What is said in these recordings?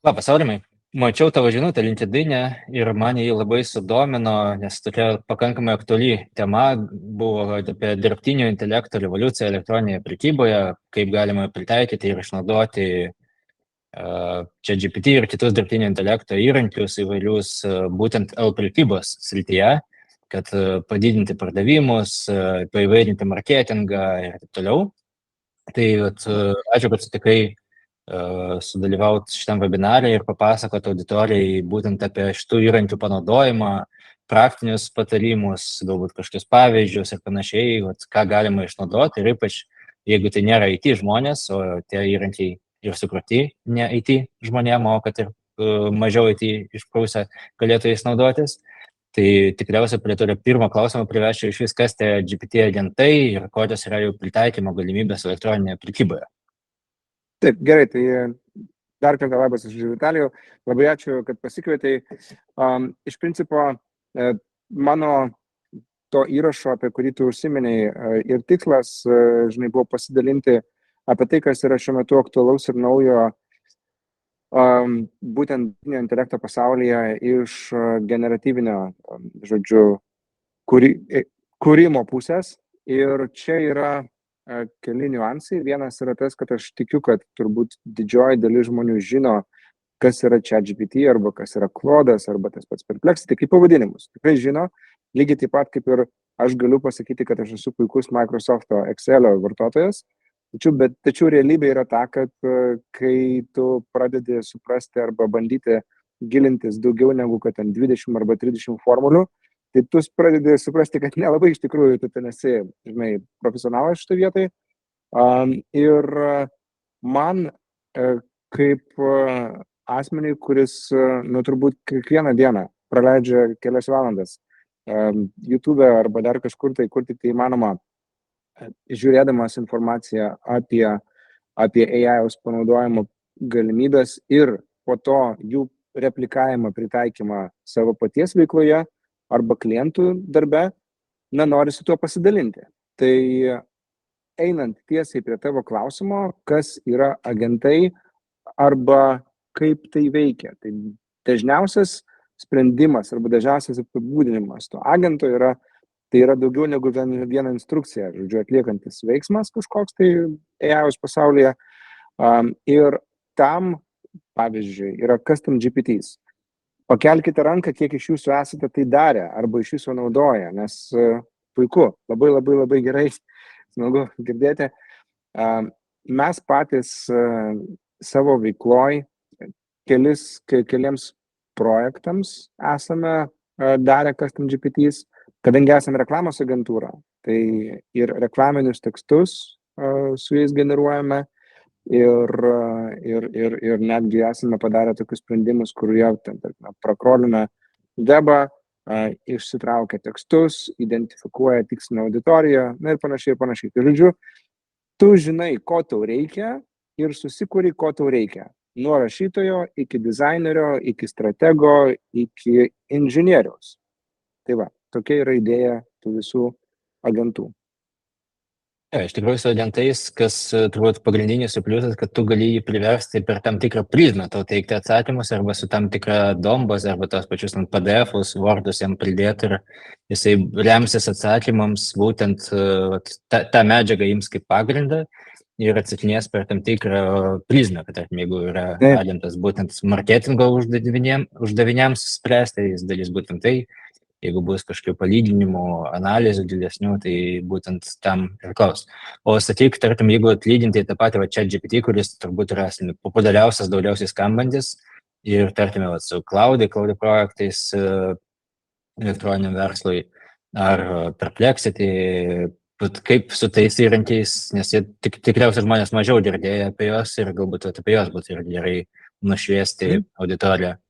Labas, Aurimai. Mačiau tavo žinutę LinkedIn'e ir mane jį labai sudomino, nes tokia pakankamai aktuali tema buvo apie dirbtinio intelekto revoliuciją elektroninėje prekyboje, kaip galima pritaikyti ir išnaudoti čia GPT ir kitus dirbtinio intelekto įrankius įvairius būtent prekybos srityje, kad padidinti pardavimus, paįvairinti marketingą ir taip toliau. Tai ačiū, kad sutikai sudalyvauti šitam webinarė ir papasakoti auditorijai būtent apie šitų įrankių panaudojimą, praktinius patarimus, galbūt kažkokius pavyzdžius ir panašiai, ką galima išnaudoti ir ypač, jeigu tai nėra IT žmonės, o tie įrankiai ir sukurti ne IT žmonėm, o kad ir mažiau IT išprūsę galėtų jais naudotis. Tai tikriausiai prie to pirmo klausimo priveščiau iš vis, kas tie GPT agentai ir kokios yra jų pritaikymo galimybės elektroninėje prekyboje. Taip, gerai, tai dar kartą labas iš Vitalijų. Labai ačiū, kad pasikvietei. Iš principo, mano to įrašo, apie kurį tu užsiminei, ir tikslas, buvo pasidalinti apie tai, kas yra šiuo metu aktualaus ir naujo būtent dirbtinio intelekto pasaulyje iš generatyvinio, kūrimo pusės. Ir čia yra keli niuansai. Vienas yra tas, kad aš tikiu, kad turbūt didžioji dalis žmonių žino, kas yra ChatGPT arba kas yra Claude'as arba tas pats Perplexity, kaip pavadinimus. Tikrai žino, lygiai taip pat kaip ir aš galiu pasakyti, kad aš esu puikus Microsoft'o Excel'o vartotojas, tačiau realybė yra ta, kad kai tu pradedi suprasti arba bandyti gilintis daugiau negu kad 20 arba 30 formulių, tai tu pradedi suprasti, kad nelabai iš tikrųjų tu ten esi, profesionalas šitoj vietoj. Ir man kaip asmeniui, kuris turbūt kiekvieną dieną praleidžia kelias valandas YouTube arba dar kažkur tai, kur tik tai įmanoma, žiūrėdamas informaciją apie AI-os panaudojimo galimybės ir po to jų replikavimą, pritaikymą savo paties veikloje arba klientų darbe, norisi tuo pasidalinti. Tai einant tiesiai prie tavo klausimo, kas yra agentai arba kaip tai veikia. Tai dažniausias sprendimas arba dažniausias apibūdinimas to agento yra daugiau negu viena instrukcija, atliekantis veiksmas kažkoks tai AI-os pasaulyje. Ir tam, pavyzdžiui, yra custom GPTs. Pakelkite ranką, kiek iš jūsų esate tai darę arba iš jūsų naudoja, nes puiku, labai gerai, smagu girdėti. Mes patys savo veikloj keliems projektams esame darę custom GPTs, kadangi esame reklamos agentūra, tai ir reklaminius tekstus su jais generuojame. Ir netgi esame padarę tokius sprendimus, kurie prakrolina webą, išsitraukia tekstus, identifikuoja tikslinę auditoriją ir panašiai. Tai žodžiu, tu žinai, ko tau reikia ir susikuri, ko tau reikia. Nuo rašytojo iki dizainerio, iki stratego, iki inžinieriaus. Tai va, tokia yra idėja tų visų agentų. Iš tikrųjų, su agentais, kas turbūt pagrindinis pliusas, kad tu gali jį priversti per tam tikrą prizmę tau teikti atsakymus arba su tam tikra dombas arba tos pačius PDF-us, Word'us jam pridėti ir jisai remsis atsakymams, būtent tą medžiagą jums kaip pagrindą ir atsakinės per tam tikrą prizmę, kad jeigu yra agentas būtent marketingo uždaviniams spręsti, jis darys būtent tai. Jeigu bus kažkokių palyginimų, analizų didesnių, tai būtent tam ir klaus. O sakyk, tarkim, jeigu atlyginti tą patį ChatGPT, kuris turbūt yra populiariausias, daugiausiai skambantis, ir tarkime su Cloud projektais elektroniniam verslui, ar Perplexity, kaip su tais įrankiais, nes jie tikriausiai žmonės mažiau girdėjo apie juos ir galbūt apie juos būtų ir gerai nušviesti auditoriją.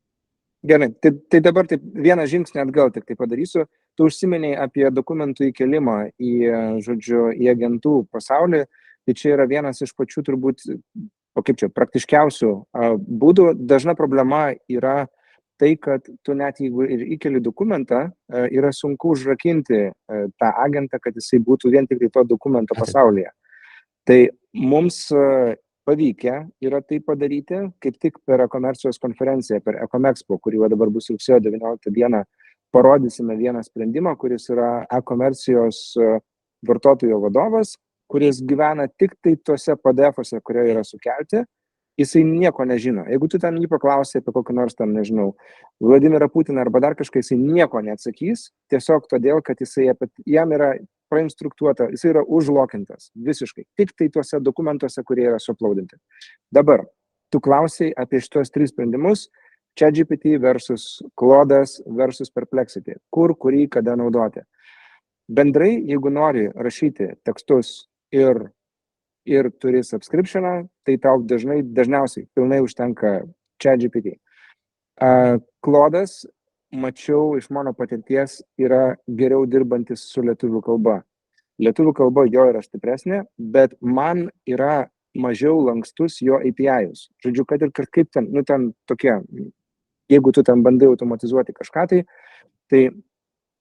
Gerai, tai dabar taip vieną žingsnį atgal tik tai padarysiu. Tu užsiminei apie dokumentų įkelimą į agentų pasaulį. Tai čia yra vienas iš pačių turbūt, praktiškiausių būdų. Dažna problema yra tai, kad tu net jeigu ir įkeli dokumentą, yra sunku užrakinti tą agentą, kad jisai būtų vien tik to dokumento pasaulyje. Tai mums pavykę yra tai padaryti, kaip tik per e-komercijos konferenciją, per Ecomexpo, kuri dabar bus rugsėjo 19 dieną, parodysime vieną sprendimą, kuris yra e-komercijos vartotojo vadovas, kuris gyvena tik tai tuose PDF-uose, kurie yra sukelti, jisai nieko nežino. Jeigu tu ten jį paklausai apie kokį nors ten, nežinau, Vladimirą Putiną arba dar kažką, jisai nieko neatsakys, tiesiog todėl, kad jam yra prainstruktuota, jisai yra užlokintas visiškai, tik tai tuose dokumentuose, kurie yra suaplaudinti. Dabar, tu klausai apie šitos 3 sprendimus, ChatGPT versus Claude'as versus Perplexity, kurį kada naudoti. Bendrai, jeigu nori rašyti tekstus ir turi subscriptioną, tai tau dažniausiai pilnai užtenka ChatGPT. Claude'as, mačiau iš mano patirties, yra geriau dirbantis su lietuvių kalba. Lietuvių kalba jo yra stipresnė, bet man yra mažiau lankstus jo API-us. Žodžiu, kad ir kaip ten, ten tokie, jeigu tu ten bandai automatizuoti kažką, tai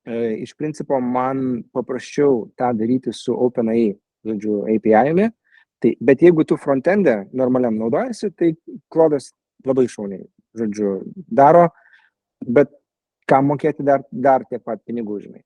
iš principo man paprasčiau tą daryti su OpenAI, žodžiu, API-umi. Bet jeigu tu frontende normaliam naudojasi, tai Claude'as labai šauniai, žodžiu, daro, bet ką mokėti dar tiek pat pinigų, žinai.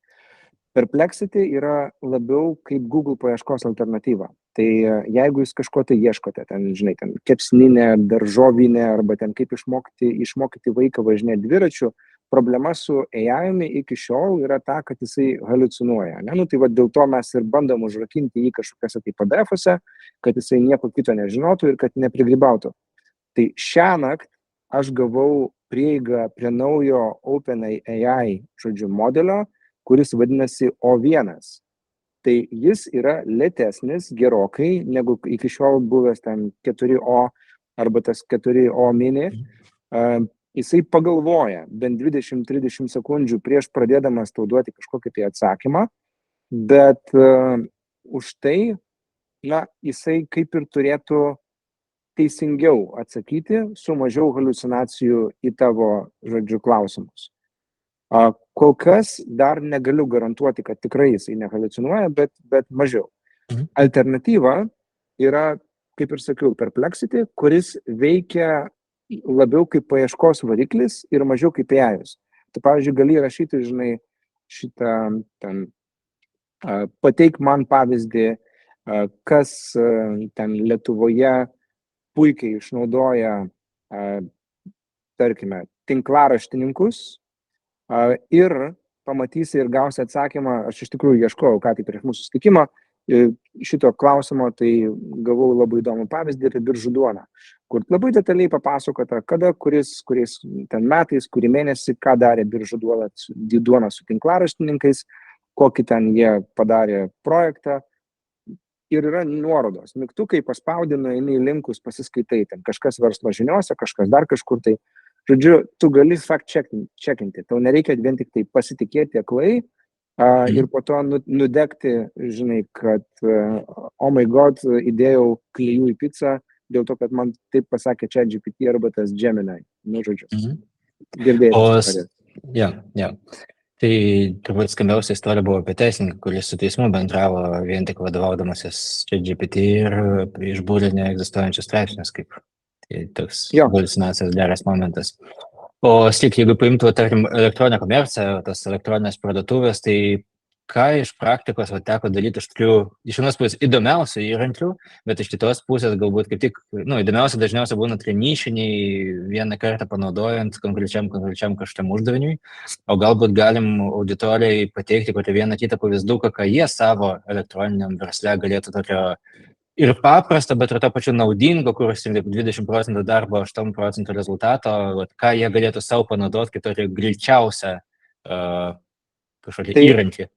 Perplexity yra labiau kaip Google paieškos alternatyva. Tai jeigu jūs kažko tai ieškote, ten, žinai, ten kepsninė, daržovinė, arba ten kaip išmokyti vaiką važinėti dviračiu, problema su AI-umi iki šiol yra ta, kad jisai haliucinuoja. Tai dėl to mes ir bandom užrakinti jį kažkokiuose tai PDF-uose, kad jisai nieko kito nežinotų ir kad neprigrybautų. Tai šiąnakt aš gavau prieigą prie naujo OpenAI, žodžiu, modelio, kuris vadinasi O1. Tai jis yra lėtesnis gerokai, negu iki šiol buvęs ten 4O arba tas 4O mini. Jisai pagalvoja bent 20-30 sekundžių prieš pradėdamas tau duoti kažkokį tai atsakymą, bet už tai, jisai kaip ir turėtų teisingiau atsakyti su mažiau haliucinacijų į tavo, žodžiu, klausimus. Kol kas dar negaliu garantuoti, kad tikrai jisai nehaliucinuoja, bet mažiau. Alternatyva yra, kaip ir sakiau, Perplexity, kuris veikia labiau kaip paieškos variklis ir mažiau kaip AI-us. Tai, pavyzdžiui, gali rašyti, žinai, šitą ten, pateik man pavyzdį, kas ten Lietuvoje puikiai išnaudoja, tarkime, tinklaraštininkus ir pamatysi ir gausi atsakymą. Aš iš tikrųjų ieškojau, ką tai prieš mūsų susitikimą, šito klausimo, tai gavau labai įdomų pavyzdį apie Biržų duoną, kur labai detaliai papasakota, kada, kuriais ten metais, kurį mėnesį, ką darė Biržų duona su tinklaraštininkais, kokį ten jie padarė projektą. Ir yra nuorodos, mygtukai paspaudina, eini į linkus, pasiskaitai, ten kažkas verslo žiniuose, kažkas dar kažkur tai. Žodžiu, tu gali fact-checkinti, tau nereikia vien tik tai pasitikėti aklai ir po to nudegti, žinai, kad oh my god, įdėjau klijų į pizzą dėl to, kad man taip pasakė ChatGPT arba tas Gemini. Žodžiu, girdėjai. Jo. Tai turbūt skambiausia istorija buvo apie teisininką, kuris su teismu bendravo vien tik vadovaudamasis ChatGPT ir išbūrė neegzistuojančius straipsnius, kaip tai toks haliucinacijos geras momentas. O jeigu paimtų, tarkim, elektroninę komerciją, tas elektroninės parduotuvės, tai ką iš praktikos teko daryti iš vienos pusės įdomiausių įrankių, bet iš kitos pusės galbūt kaip tik, įdomiausia dažniausiai būna nišiniai, vieną kartą panaudojant konkrečiam kažkam uždaviniui, o galbūt galim auditorijai pateikti kokią vieną kitą pavyzduką, ką jie savo elektroniniam versle galėtų tokio ir paprasta, bet ir to pačiu naudingo, kur 20% darbo, 8% rezultato, ką jie galėtų savo panaudoti, kaip tokį greičiausią kažkokį įrankį.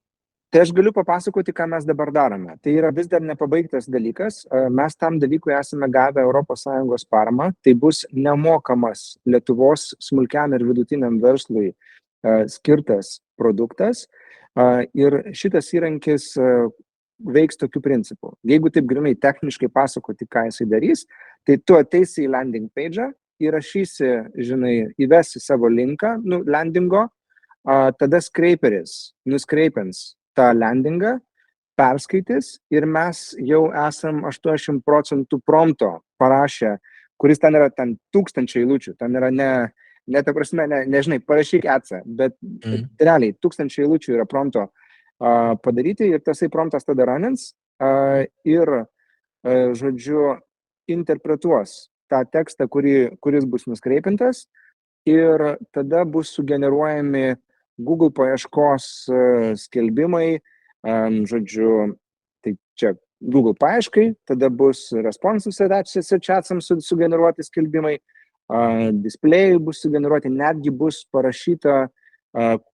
Tai aš galiu papasakoti, ką mes dabar darome. Tai yra vis dar nepabaigtas dalykas. Mes tam dalykui esame gavę ES paramą. Tai bus nemokamas Lietuvos smulkiam ir vidutiniam verslui skirtas produktas. Ir šitas įrankis veiks tokiu principu. Jeigu taip grinai techniškai pasakoti, ką jisai darys, tai tu ateisi į landing page, įrašysi, žinai, įvesi savo linką, landingo, tada scraperis nuskreipins tą landingą perskaitys ir mes jau esam 80% prompto parašę, kuris ten yra 1000 eilučių, ten yra ne ta prasme, nežinai, parašyk atsą, bet realiai 1000 eilučių yra prompto padaryti ir tasai promptas tada runins ir, žodžiu, interpretuos tą tekstą, kuris bus nuskreipintas ir tada bus sugeneruojami Google paieškos skelbimai, žodžiu, tai čia Google paieškai, tada bus responsus search-adsams sugeneruoti skelbimai, display bus sugeneruoti, netgi bus parašyta,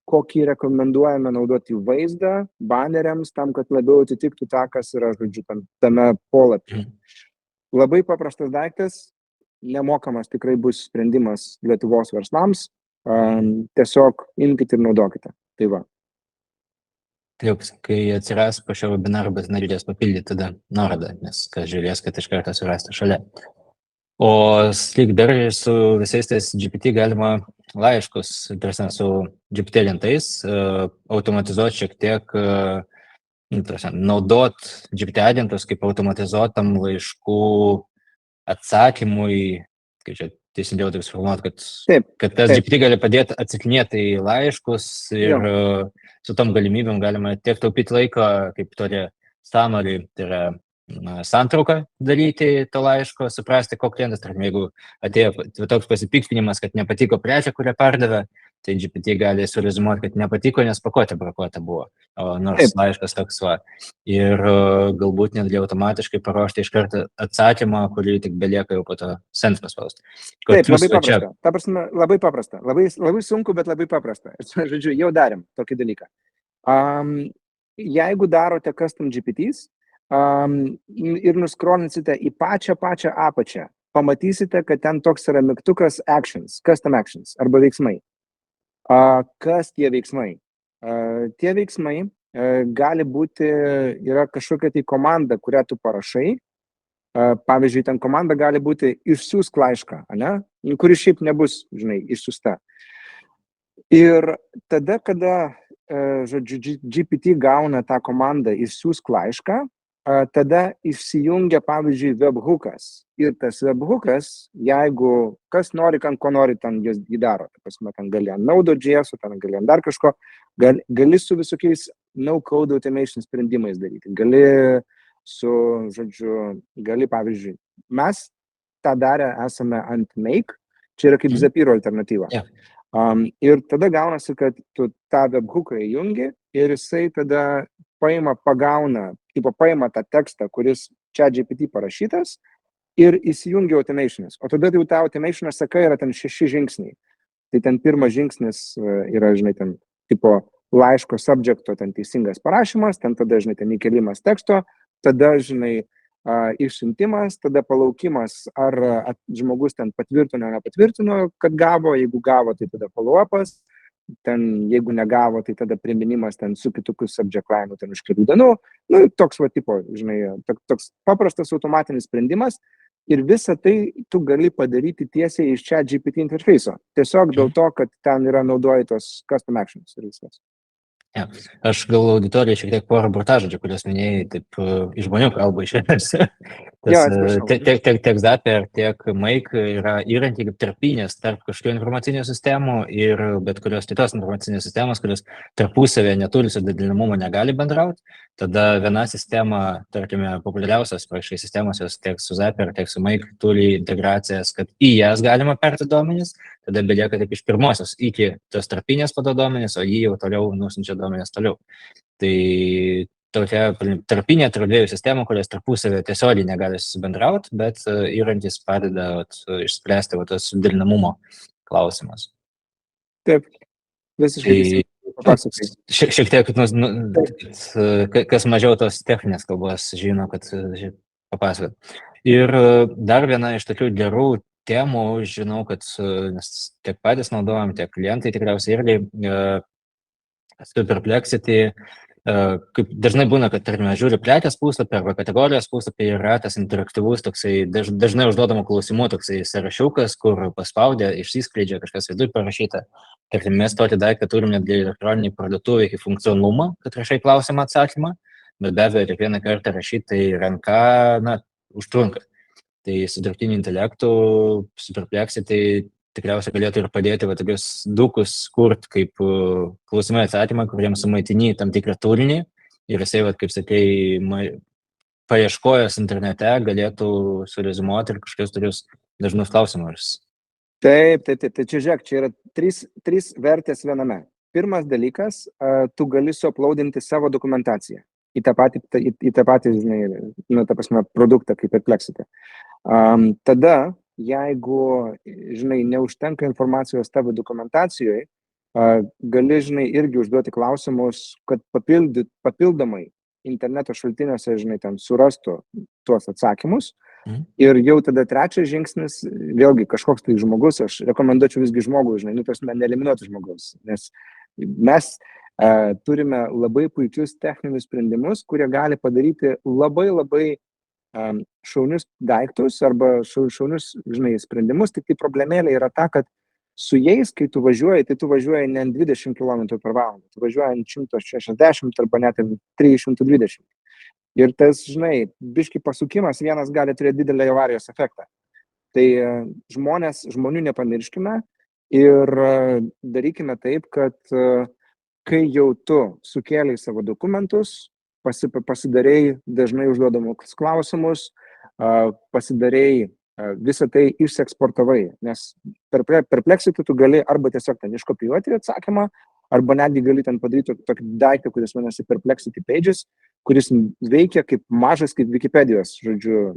kokį rekomenduojame naudoti vaizdą baneriams, tam, kad labiau atitiktų tą, kas yra, žodžiu, tame polapyje. Labai paprastas daiktas, nemokamas tikrai bus sprendimas Lietuvos verslams, tiesiog imkite ir naudokite. Tai va. Taip, kai atsiras po šio webinaro, bet norės papildyti tada nuorodą, nes kas žiūrės, kad iš karto surasti šalia. O lyg dar su visais tais GPT galima laiškus, su GPT lentais, automatizuoti šiek tiek, naudot GPT agentus kaip automatizuotam laiškų atsakymui, kaip čia teisingiau taip suformuoti, kad tas GPT gali padėti atsakinėti į laiškus ir su tom galimybėm galima tiek taupyti laiko, kaip turi summary, tai yra santrauką daryti to laiško, suprasti, ko klientas, tarkim, jeigu atėjo toks pasipiktinimas, kad nepatiko prekė, kurią pardavė, tai GPT gali surezimuoti, kad nepatiko, nes pakuotė brakuota buvo, nors laiškas toks va. Ir galbūt netgi automatiškai paruošti iš karto atsakymą, kurį tik belieka jau po to send paspausti. Taip, labai paprasta. Ta prasme, labai paprasta. Labai sunku, bet labai paprasta. Žodžiu, jau darėm tokį dalyką. Jeigu darote custom GPTs, ir nuskrolinsite į pačią apačią, pamatysite, kad ten toks yra mygtukas actions, custom actions arba veiksmai. Kas tie veiksmai? Tie veiksmai gali būti, yra kažkokia tai komanda, kurią tu parašai. Pavyzdžiui, ten komanda gali būti išsiųsk laišką, kuris šiaip nebus, žinai, išsiųsta. Ir tada, kada, žodžiu, GPT gauna tą komandą išsiųsk laišką, tada išsijungia, pavyzdžiui, webhookas. Ir tas webhookas, jeigu kas nori, ko nori, ten jį daro. Tai pasme, ten gali ant Node.js, ten gali ant dar kažko, gali su visokiais no-code automation sprendimais daryti. Gali su, žodžiu, pavyzdžiui, mes tą darę esame ant Make, čia yra kaip Zapier alternatyva. Ir tada gaunasi, kad tu tą webhooką įjungi ir jisai tada paima tą tekstą, kuris čia GPT parašytas ir įsijungia automationas. O tada jau tą automationas seka yra ten 6 žingsniai. Tai ten pirmas žingsnis yra, žinai, ten tipo laiško subjecto, ten teisingas parašymas, ten tada, žinai, ten įkelimas teksto, tada, žinai, išsiuntimas, tada palaukimas, ar žmogus ten patvirtino, nepatvirtino, kad gavo, jeigu gavo, tai tada follow-upas, ten, jeigu negavo, tai tada priminimas ten su kitokiu subject line, ten už kelių dienų, toks va tipo, žinai, toks paprastas automatinis sprendimas ir visą tai tu gali padaryti tiesiai iš ChatGPT interfeiso, tiesiog dėl to, kad ten yra naudojatos custom actions ir viskas. Aš gal auditorijai šiek tiek porą burtažodžių, kuriuos minėjai, taip iš žmonių kalbą išversti. Tiek Zapier, tiek Make yra įrankiai kaip tarpinės tarp kažkokių informacinių sistemų ir bet kurios kitos informacinės sistemos, kurios tarpusavėje neturi suderinamumo, negali bendrauti. Tada viena sistema, tarkime, populiariausios praškai sistemos, jos tiek su Zapier, tiek su Make turi integracijas, kad į jas galima perti duomenis, tada belieka tik iš pirmosios iki tos tarpinės pada duomenis, o jį jau toliau nusinčia duomenis toliau. Tai tokia tarpinė tarp dviejų sistemų, kurios tarpusavėje tiesiogiai negali susibendrauti, bet įrankis padeda išspręsti tas suderinamumo klausimas. Taip, visiškai. Šiek tiek, kas mažiau tos techninės kalbos žino, kad papasakot. Ir dar viena iš tokių gerų temų, žinau, kad nes tiek patys naudojam, tiek klientai tikriausiai irgi su Perplexity, kaip dažnai būna, kad tarkime žiūri prekės puslapį arba kategorijos puslapį yra tas interaktyvus toksai, dažnai užduodamų klausimų toksai sąrašiukas, kur paspaudė, išsiskleidžia kažkas viduj parašyta. Tarkim, mes tokį daiktą turim netgi elektroniniai parduotuvė iki funkcionalumą, kad rašai klausimą atsakymą. bet be abejo, kiekvieną kartą rašyti tai ranka, užtrunka. Tai su dirbtiniu intelektu, su Perplexity, tai tikriausiai galėtų ir padėti tokius dukus kurt kaip klausimai atsakymą, kuriems sumaitini tam tikrą turinį ir jisai, kaip sakei, paieškojęs internete galėtų surezumuoti ir kažkokius tokius dažnus klausimus. Taip. Tai čia žiūrėk, čia yra trys vertės viename. Pirmas dalykas, tu gali suuploadinti savo dokumentaciją į tą patį, žinai, ta prasme, produktą kaip Perplexity. Tada, jeigu, žinai, neužtenka informacijos tavo dokumentacijoje, gali, žinai, irgi užduoti klausimus, kad papildomai interneto šaltiniuose, žinai, ten surastų tuos atsakymus. Ir jau tada trečias žingsnis, vėlgi kažkoks tai žmogus, aš rekomenduočiau visgi žmogų, žinai, neeliminuoti žmogaus, nes mes turime labai puikius techninius sprendimus, kurie gali padaryti labai šaunius daiktus arba šaunius, žinai, sprendimus, tik tai problemėlė yra ta, kad su jais, kai tu važiuoji, tai tu važiuoji ne 20 km/h, tu važiuoji 160 arba net 320. Ir tas, žinai, biški pasukimas vienas gali turėti didelį avarijos efektą. Tai žmonių nepamirškime ir darykime taip, kad kai jau tu sukėlei savo dokumentus, pasidarei dažnai užduodamus klausimus, pasidarei visą tai išsieksportavai, nes per Perplexity tu gali arba tiesiog ten iškopijuoti atsakymą, arba netgi gali ten padaryti tokį daiktą, kuris vadinasi Perplexity Pages, kuris veikia kaip mažas, kaip Wikipedijos, žodžiu,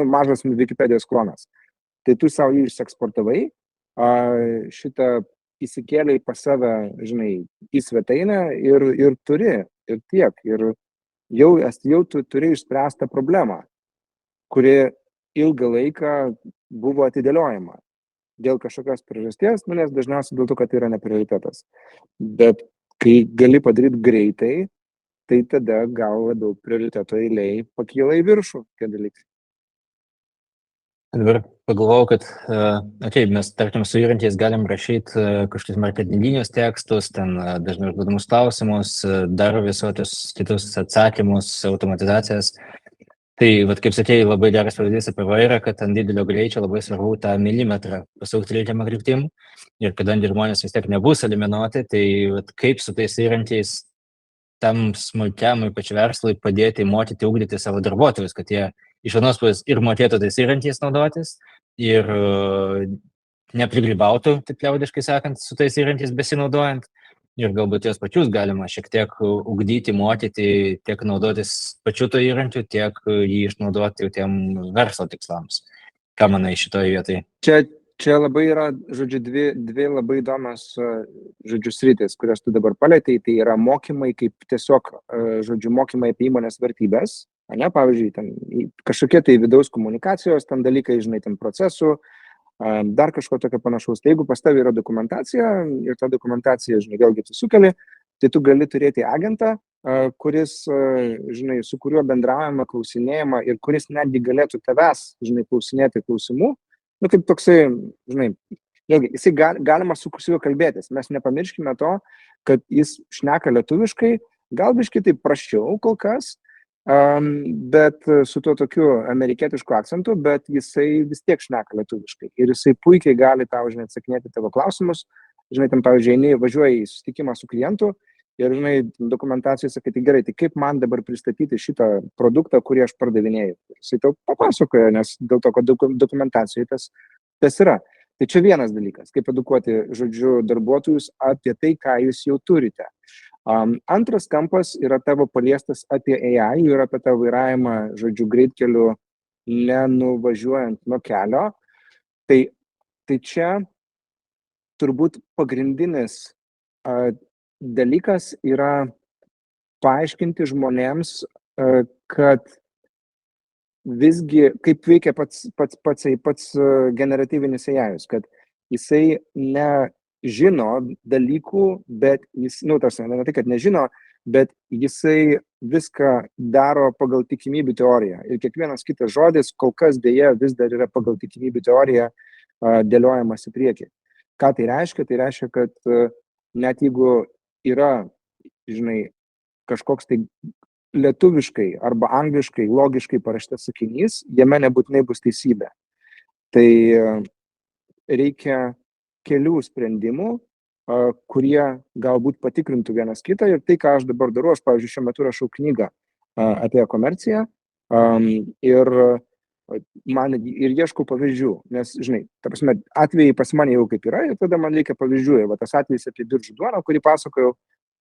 mažas Wikipedijos klonas. Tai tu savo jį išsieksportavai, šitą įsikėlei pas save, žinai, į svetainę ir turi, ir tiek. Ir jau tu turi išspręstą problemą, kuri ilgą laiką buvo atidėliojama dėl kažkokios priežasties, nes dažniausiai dėl to, kad tai yra neprioritetas. Bet kai gali padaryti greitai, tai tada gal labiau prioriteto eilėj pakyla į viršų tie dalykai. Dabar pagalvojau, kad mes, tarkim, su įrankiais galim rašyti kažkokius marketinginius tekstus, ten dažnai užduodamus klausimus, dar visokius kitus atsakymus, automatizacijas. Tai, kaip sakėjai, labai geras pavyzdys apie vairą, kad ant didelio greičio labai svarbu tą milimetrą pasukti reikiamą kryptim. Ir kadangi žmonės vis tiek nebus eliminuoti, tai kaip su tais įrankiais tam smulkiam, ypač verslui, padėti mokyti, ugdyti savo darbuotojus, kad jie iš vienos pusės ir mokėtų tais įrankiais naudotis ir neprigrybautų, taip liaudiškai sakant, su tais įrankiais besinaudojant. Ir galbūt jos pačius galima šiek tiek ugdyti, mokyti, tiek naudotis pačiu to įrankiu, tiek jį išnaudoti tiem verslo tikslams. Ką manai šitoje vietoje? Čia labai yra, žodžiu, dvi labai įdomios, žodžiu, sritis, kurias tu dabar palėtei. Tai yra mokymai kaip tiesiog, žodžiu, mokymai apie įmonės vertybės. Pavyzdžiui, ten kažkokie tai vidaus komunikacijos, ten dalykai, žinai, ten procesų, dar kažko tokio panašaus. Tai jeigu pas tavai yra dokumentacija ir ta dokumentacija, žinai, vėlgi tu sukeli, tai tu gali turėti agentą, kuris, žinai, su kuriuo bendraujama, klausinėjama ir kuris netgi galėtų tavęs, žinai, klausinėti klausimų. Kaip toksai, žinai, vėlgi, jisai galima su juo kalbėtis. Mes nepamirškime to, kad jis šneka lietuviškai, gal biškai tai prasčiau kol kas, bet su tuo tokiu amerikietišku akcentu, bet jisai vis tiek šneka lietuviškai. Ir jisai puikiai gali tau, žinai, atsakinėti tavo klausimus. Žinai, tam, pavyzdžiui, važiuoji į susitikimą su klientu ir, žinai, dokumentacijai sakai, tai gerai, tai kaip man dabar pristatyti šitą produktą, kurį aš pardavinėju. Jisai tau papasakoja, nes dėl to, kad dokumentacijai tas yra. Tai čia vienas dalykas, kaip edukuoti, žodžiu, darbuotojus apie tai, ką jūs jau turite. Antras kampas yra tavo paliestas apie AI ir apie tavo vairavimą, žodžiu, greitkeliu nenuvažiuojant nuo kelio. Tai čia turbūt pagrindinis dalykas yra paaiškinti žmonėms, kad visgi, kaip veikia pats generatyvinis AI, kad jisai nežino dalykų, bet jis, ne tai, kad nežino, bet jisai viską daro pagal tikimybių teoriją. Ir kiekvienas kitas žodis, kol kas dėja vis dar yra pagal tikimybių teoriją dėliojamas į priekį. Ką tai reiškia? Tai reiškia, kad net jeigu yra, žinai, kažkoks tai lietuviškai arba angliškai logiškai parašytas sakinys, jame nebūtinai bus teisybė. Tai reikia kelių sprendimų, kurie galbūt patikrintų vienas kitą ir tai, ką aš dabar darau, aš, pavyzdžiui, šiuo metu rašau knygą apie komerciją ir man ir ieškau pavyzdžių, nes, žinai, ta prasme, atvejai pas mane jau kaip yra ir tada man reikia pavyzdžių. Ir va tas atvejis apie Biržų duoną, kurį pasakojau,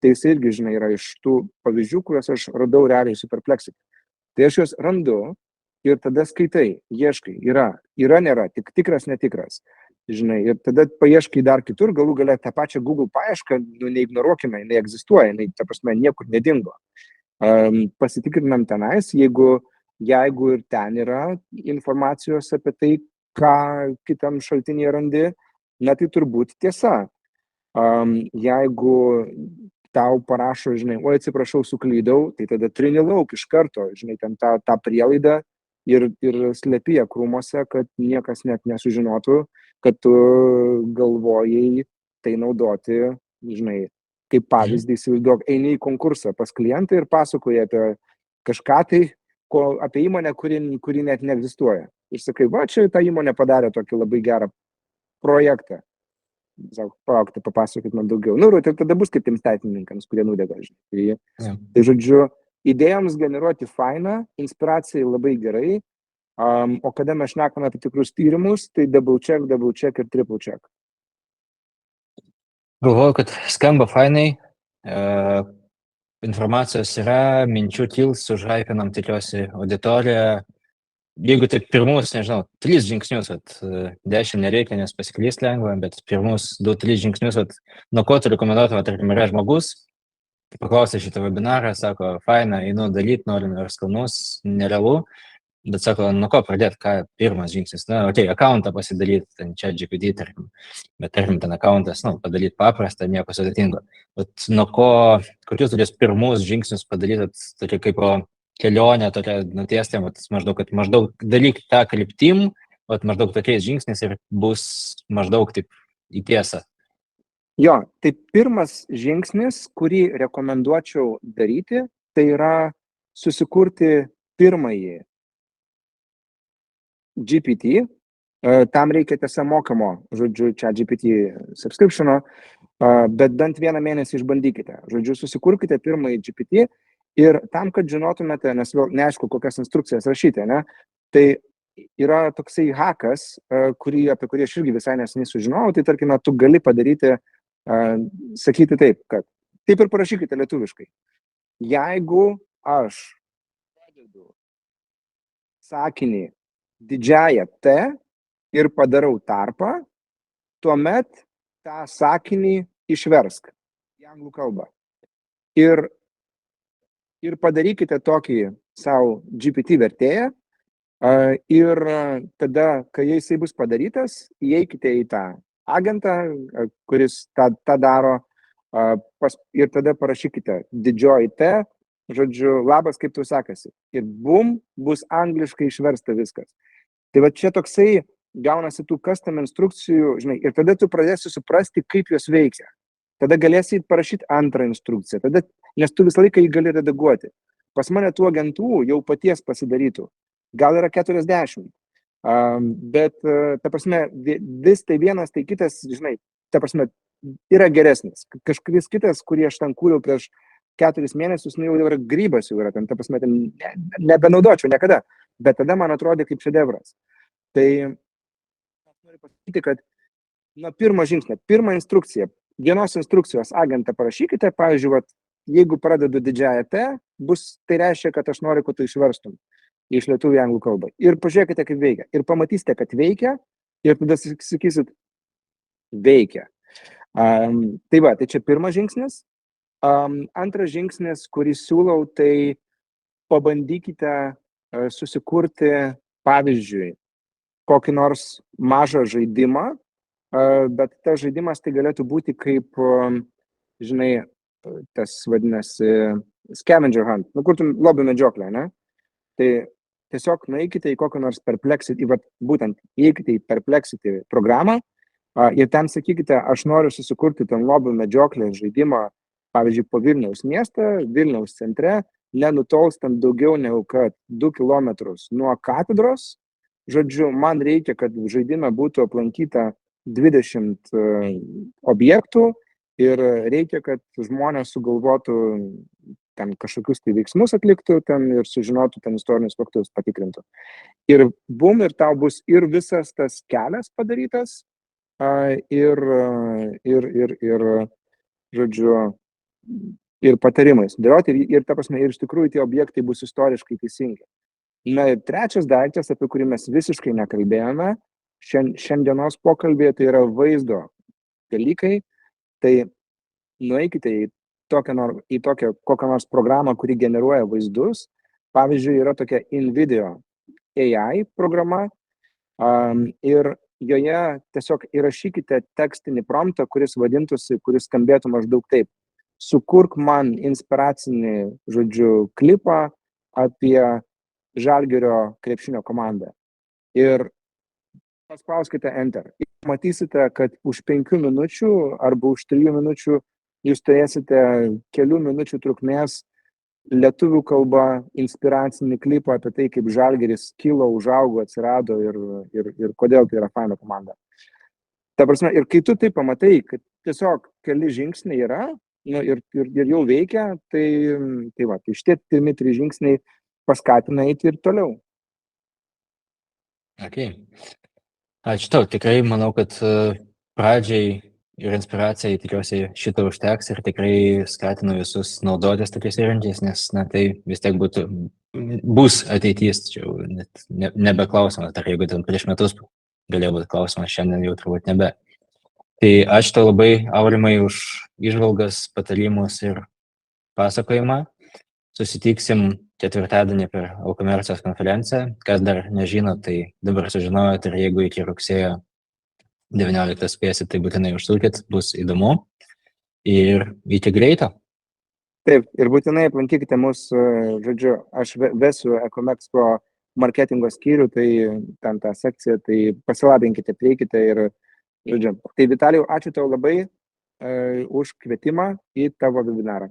tai jis irgi, žinai, yra iš tų pavyzdžių, kuriuos aš radau realiai su Perplexity. Tai aš juos randu ir tada skaitai, ieškai, yra, nėra, tikras, netikras. Žinai, ir tada paieškai dar kitur, galų gale tą pačią Google paiešką, neignoruokime, jinai egzistuoja, jinai, ta prasme, niekur nedingo. Pasitikrinam tenais, jeigu ir ten yra informacijos apie tai, ką kitam šaltinėje randi, na tai turbūt tiesa. Jeigu tau parašo, žinai, oi atsiprašau, suklydau, tai tada trini lauk iš karto, žinai, ten tą prielaidą ir slepi ją krūmuose, kad niekas net nesužinotų, kad tu galvojai tai naudoti, žinai, kaip pavyzdį, įsivaizduok, eini į konkursą pas klientą ir pasakoji apie kažką tai, apie įmonę, kuri net neegzistuoja. Ir sakai, va, čia ta įmonė padarė tokį labai gerą projektą. Sako, palauk, tai papasakokit man daugiau. Nu, tai tada bus kaip tiems teisininkams, kurie nudega, žinai. Tai žodžiu, idėjoms generuoti faina, inspiracijai labai gerai, o kada mes šnekame apie tikrus tyrimus, tai double check ir triple check. Galvoju, kad skamba fainai, informacijos yra, minčių kils, užraipinam tikiuosi auditoriją. Jeigu taip pirmus, nežinau, 3 žingsnius, 10 nereikia, nes pasiklys lengva, bet pirmus 2-3 žingsnius, nuo ko tu rekomenduotum, tarkim, yra žmogus, paklausė šitą webinarą, sako, faina, einu dalyt, noriu ir skalnus, nerealu, bet sako, nuo ko pradėti, ką pirmas žingsnis, na, okei, accountą pasidaryti, ten ChatGPT, tarkim, bet tarkim, ten accountas, padaryti paprastą, nieko sudėtingo. Bet nuo ko, kokius turės pirmus žingsnius padaryti, tokia kaip kelionė, tokia nutiesti, maždaug dalyk tą kryptim, maždaug tokiais žingsniais ir bus maždaug taip į tiesą. Jo, tai pirmas žingsnis, kurį rekomenduočiau daryti, tai yra susikurti pirmąjį GPT. Tam reikia tiesa mokamo, žodžiu, ChatGPT subscriptiono, bet bent 1 mėnesį išbandykite. Žodžiu, susikurkite pirmąjį GPT ir tam, kad žinotumėte, nes vėl neaišku, kokias instrukcijas rašyti, ne, tai yra toksai hakas, apie kurį aš irgi visai neseniai sužinojau, tai tarkime, tu gali padaryti, sakyti taip, kad taip ir parašykite lietuviškai. Jeigu aš pradedu sakinį didžiąją T ir padarau tarpą, tuomet tą sakinį išversk į anglų kalbą. Ir padarykite tokį savo GPT vertėją ir tada, kai jisai bus padarytas, įeikite į tą agentą, kuris tą daro ir tada parašykite didžioji T, žodžiu, labas, kaip tu sekasi. Ir bum, bus angliškai išversta viskas. Tai va čia toksai gaunasi tų custom instrukcijų, žinai, ir tada tu pradėsi suprasti, kaip jos veikia. Tada galėsi parašyti antrą instrukciją, nes tu visą laiką jį gali redaguoti. Pas mane tų agentų jau paties pasidarytų. Gal yra 40. Bet, ta prasme, vis tai vienas, tai kitas, žinai, ta prasme, yra geresnis. Kažkuris kitas, kurį aš ten kūriau prieš 4 mėnesius, jau yra grybas, jau yra ten, ta prasme, ten nebenaudočiau niekada. Bet tada man atrodė kaip šedevras. Tai noriu pasakyti, kad pirmą žingsnį, pirmą instrukciją, vienos instrukcijos agentą parašykite, pavyzdžiui, jeigu pradedu didžiąją T, tai reiškia, kad aš noriu, kad tu išverstum iš lietuvių į anglų kalbą. Ir pažiūrėkite, kaip veikia. Ir pamatysite, kad veikia, ir tada sakysit, veikia. Tai va, tai čia pirmas žingsnis. Antras žingsnis, kurį siūlau, tai pabandykite susikurti, pavyzdžiui, kokį nors mažą žaidimą, bet tas žaidimas tai galėtų būti kaip, žinai, tas vadinasi scavenger hunt, kur tu lobių medžioklę, ne? Tai tiesiog nueikite į kokią nors Perplexity, būtent įeikite į Perplexity programą ir ten sakykite, aš noriu susikurti ten lobių medžioklę žaidimą, pavyzdžiui, po Vilniaus miestą, Vilniaus centre, nenutolstant daugiau negu kad 2 kilometrus nuo katedros. Žodžiu, man reikia, kad žaidime būtų aplankyta 20 objektų ir reikia, kad žmonės sugalvotų ten kažkokius tai veiksmus atliktų ten ir sužinotų ten istorinius faktus, patikrintų. Ir bum, ir tau bus ir visas tas kelias padarytas, žodžiu, ir patarimais dėlioti, ir ta prasme, ir iš tikrųjų tie objektai bus istoriškai teisingi. Na ir trečias daiktas, apie kurį mes visiškai nekalbėjome šiandienos pokalbėje, tai yra vaizdo dalykai. Tai nueikite į tokią kokią nors programą, kuri generuoja vaizdus. Pavyzdžiui, yra tokia InVideo AI programa ir joje tiesiog įrašykite tekstinį promptą, kuris vadintųsi, kuris skambėtų maždaug taip. Sukurk man inspiracinį, žodžiu, klipą apie Žalgirio krepšinio komandą. Ir paspauskite Enter. Matysite, kad už 5 minučių arba už 3 minučių jūs turėsite kelių minučių trukmės lietuvių kalba inspiracinį klipą apie tai, kaip Žalgiris kilo, užaugo, atsirado ir kodėl tai yra faina komanda. Ta prasme, ir kai tu tai pamatai, kad tiesiog keli žingsniai yra, ir jau veikia, tai šitie 3 žingsniai paskatina eiti ir toliau. Okay. Ačiū tau, tikrai manau, kad pradžiai ir inspiracijai tikiuosi šito užteks ir tikrai skatinu visus naudotis tokiais įrankiais, nes tai vis tiek bus ateitis, čia jau net nebeklausimas, dar jeigu ten prieš metus galėjo būti klausimas, šiandien jau turbūt nebe. Tai ačiū tau labai, Aurimai, už įžvalgas, patarimus ir pasakojimą. Susitiksim ketvirtadienį per e-komercijos konferenciją. Kas dar nežino, tai dabar sužinojot ir jeigu iki rugsėjo 19 spėsit, tai būtinai užsukit, bus įdomu. Ir iki greito. Taip, ir būtinai aplankykite mus, žodžiu, aš vesiu e-Comexpo marketingo skyrių, tai ten tą sekciją, tai pasilabinkite, prieikite ir, žodžiu. Tai Vitalijau, ačiū tau labai už kvietimą į tavo webinarą.